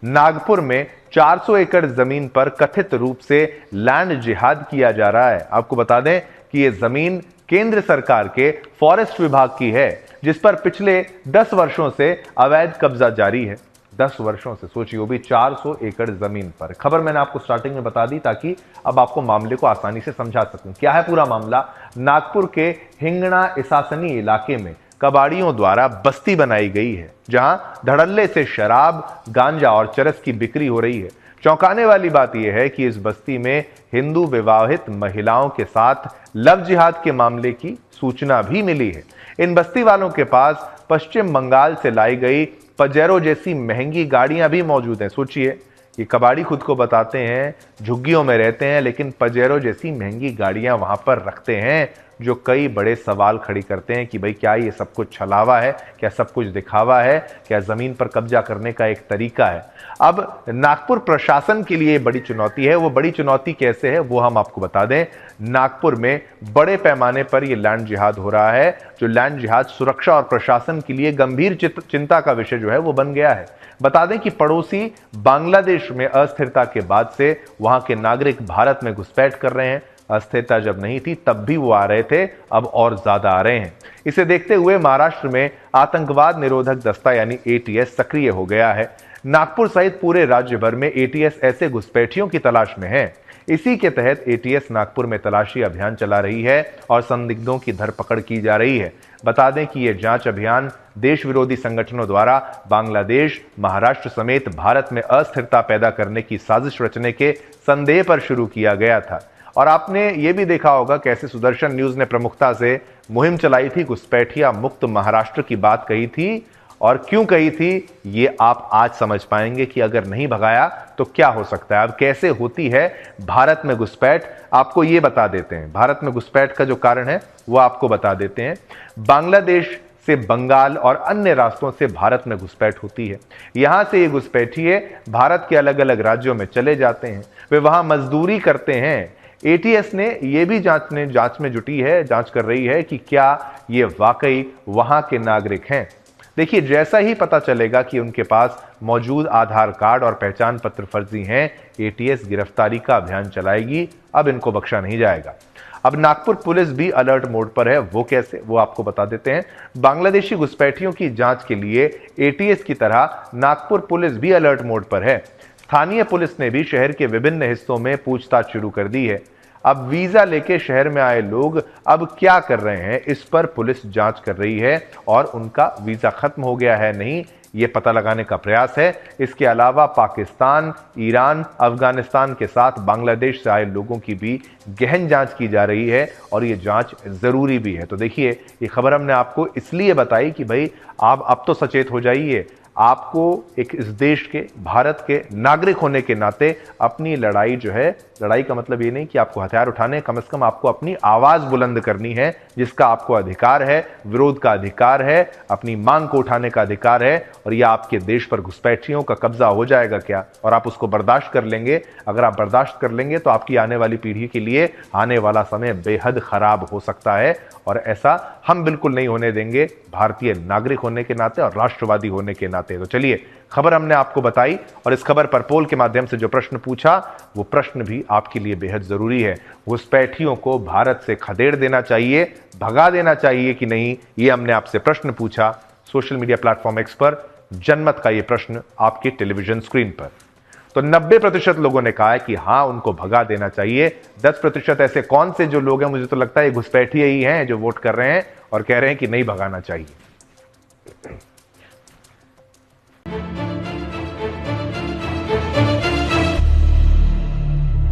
नागपुर में 400 एकड़ जमीन पर कथित रूप से लैंड जिहाद किया जा रहा है। आपको बता दें कि यह जमीन केंद्र सरकार के फॉरेस्ट विभाग की है, जिस पर पिछले 10 वर्षों से अवैध कब्जा जारी है। 10 वर्षों से, सोचिए, वो भी 400 एकड़ जमीन पर। खबर मैंने आपको स्टार्टिंग में बता दी ताकि अब आपको मामले को आसानी से समझा सकूं। क्या है पूरा मामला? नागपुर के हिंगणा इसासनी इलाके में कबाड़ियों द्वारा बस्ती बनाई गई है, जहां धड़ल्ले से शराब, गांजा और चरस की बिक्री हो रही है। चौंकाने वाली बात यह है कि इस बस्ती में हिंदू विवाहित महिलाओं के साथ लव जिहाद के मामले की सूचना भी मिली है। इन बस्ती वालों के पास पश्चिम बंगाल से लाई गई पजेरो जैसी महंगी गाड़ियां भी मौजूद हैं। सोचिए, ये कबाड़ी खुद को बताते हैं झुग्गियों में रहते हैं, लेकिन पजेरो जैसी महंगी गाड़ियां वहां पर रखते हैं, जो कई बड़े सवाल खड़ी करते हैं कि भाई क्या ये सब कुछ छलावा है, क्या सब कुछ दिखावा है, क्या जमीन पर कब्जा करने का एक तरीका है। अब नागपुर प्रशासन के लिए बड़ी चुनौती है। वो बड़ी चुनौती कैसे है वो हम आपको बता दें। नागपुर में बड़े पैमाने पर यह लैंड जिहाद हो रहा है, जो लैंड जिहाद सुरक्षा और प्रशासन के लिए गंभीर चिंता का विषय जो है वो बन गया है। बता दें कि पड़ोसी बांग्लादेश में अस्थिरता के बाद से वहां के नागरिक भारत में घुसपैठ कर रहे हैं। अस्थिरता जब नहीं थी तब भी वो आ रहे थे, अब और ज्यादा आ रहे हैं। इसे देखते हुए महाराष्ट्र में आतंकवाद निरोधक दस्ता यानी एटीएस सक्रिय हो गया है। नागपुर सहित पूरे राज्य भर में एटीएस ऐसे घुसपैठियों की तलाश में है। इसी के तहत एटीएस नागपुर में तलाशी अभियान चला रही है और संदिग्धों की धरपकड़ की जा रही है। बता दें कि यह जांच अभियान देश विरोधी संगठनों द्वारा बांग्लादेश, महाराष्ट्र समेत भारत में अस्थिरता पैदा करने की साजिश रचने के संदेह पर शुरू किया गया था। और आपने ये भी देखा होगा कैसे सुदर्शन न्यूज ने प्रमुखता से मुहिम चलाई थी, घुसपैठिया मुक्त महाराष्ट्र की बात कही थी। और क्यों कही थी ये आप आज समझ पाएंगे कि अगर नहीं भगाया तो क्या हो सकता है। अब कैसे होती है भारत में घुसपैठ, आपको ये बता देते हैं। भारत में घुसपैठ का जो कारण है वो आपको बता देते हैं। बांग्लादेश से बंगाल और अन्य रास्तों से भारत में घुसपैठ होती है। यहां से ये घुसपैठिए भारत के अलग अलग राज्यों में चले जाते हैं, वे वहां मजदूरी करते हैं। एटीएस ने यह भी जांच में जुटी है, जांच कर रही है कि क्या ये वाकई वहां के नागरिक हैं। देखिए, जैसा ही पता चलेगा कि उनके पास मौजूद आधार कार्ड और पहचान पत्र फर्जी हैं, एटीएस गिरफ्तारी का अभियान चलाएगी। अब इनको बख्शा नहीं जाएगा। अब नागपुर पुलिस भी अलर्ट मोड पर है। वो कैसे, वो आपको बता देते हैं। बांग्लादेशी घुसपैठियों की जांच के लिए एटीएस की तरह नागपुर पुलिस भी अलर्ट मोड पर है। स्थानीय पुलिस ने भी शहर के विभिन्न हिस्सों में पूछताछ शुरू कर दी है। अब वीजा लेके शहर में आए लोग अब क्या कर रहे हैं, इस पर पुलिस जांच कर रही है और उनका वीजा खत्म हो गया है नहीं, ये पता लगाने का प्रयास है। इसके अलावा पाकिस्तान, ईरान, अफगानिस्तान के साथ बांग्लादेश से आए लोगों की भी गहन जांच की जा रही है और ये जांच जरूरी भी है। तो देखिए, ये खबर हमने आपको इसलिए बताई कि भाई आप अब तो सचेत हो जाइए। आपको एक इस देश के, भारत के नागरिक होने के नाते अपनी लड़ाई जो है, लड़ाई का मतलब ये नहीं कि आपको हथियार उठाने, कम से कम आपको अपनी आवाज बुलंद करनी है, जिसका आपको अधिकार है, विरोध का अधिकार है, अपनी मांग को उठाने का अधिकार है। और यह आपके देश पर घुसपैठियों का कब्जा हो जाएगा क्या, और आप उसको बर्दाश्त कर लेंगे? अगर आप बर्दाश्त कर लेंगे तो आपकी आने वाली पीढ़ी के लिए आने वाला समय बेहद खराब हो सकता है, और ऐसा हम बिल्कुल नहीं होने देंगे, भारतीय नागरिक होने के नाते और राष्ट्रवादी होने के नाते। तो चलिए, खबर हमने आपको बताई और इस खबर पर पोल के माध्यम से जो प्रश्न पूछा वो प्रश्न भी आपके लिए बेहद जरूरी है। घुसपैठियों को भारत से खदेड़ देना चाहिए, भगा देना चाहिए कि नहीं, ये हमने आपसे प्रश्न पूछा सोशल मीडिया प्लेटफॉर्म एक्स पर। जनमत का ये प्रश्न आपकी टेलीविजन स्क्रीन पर। तो 90% लोगों ने कहा है कि हां, उनको भगा देना चाहिए। 10% ऐसे कौन से जो लोग हैं, मुझे तो लगता है ये घुसपैठिए ही हैं जो वोट कर रहे हैं और कह रहे हैं कि नहीं भगाना चाहिए।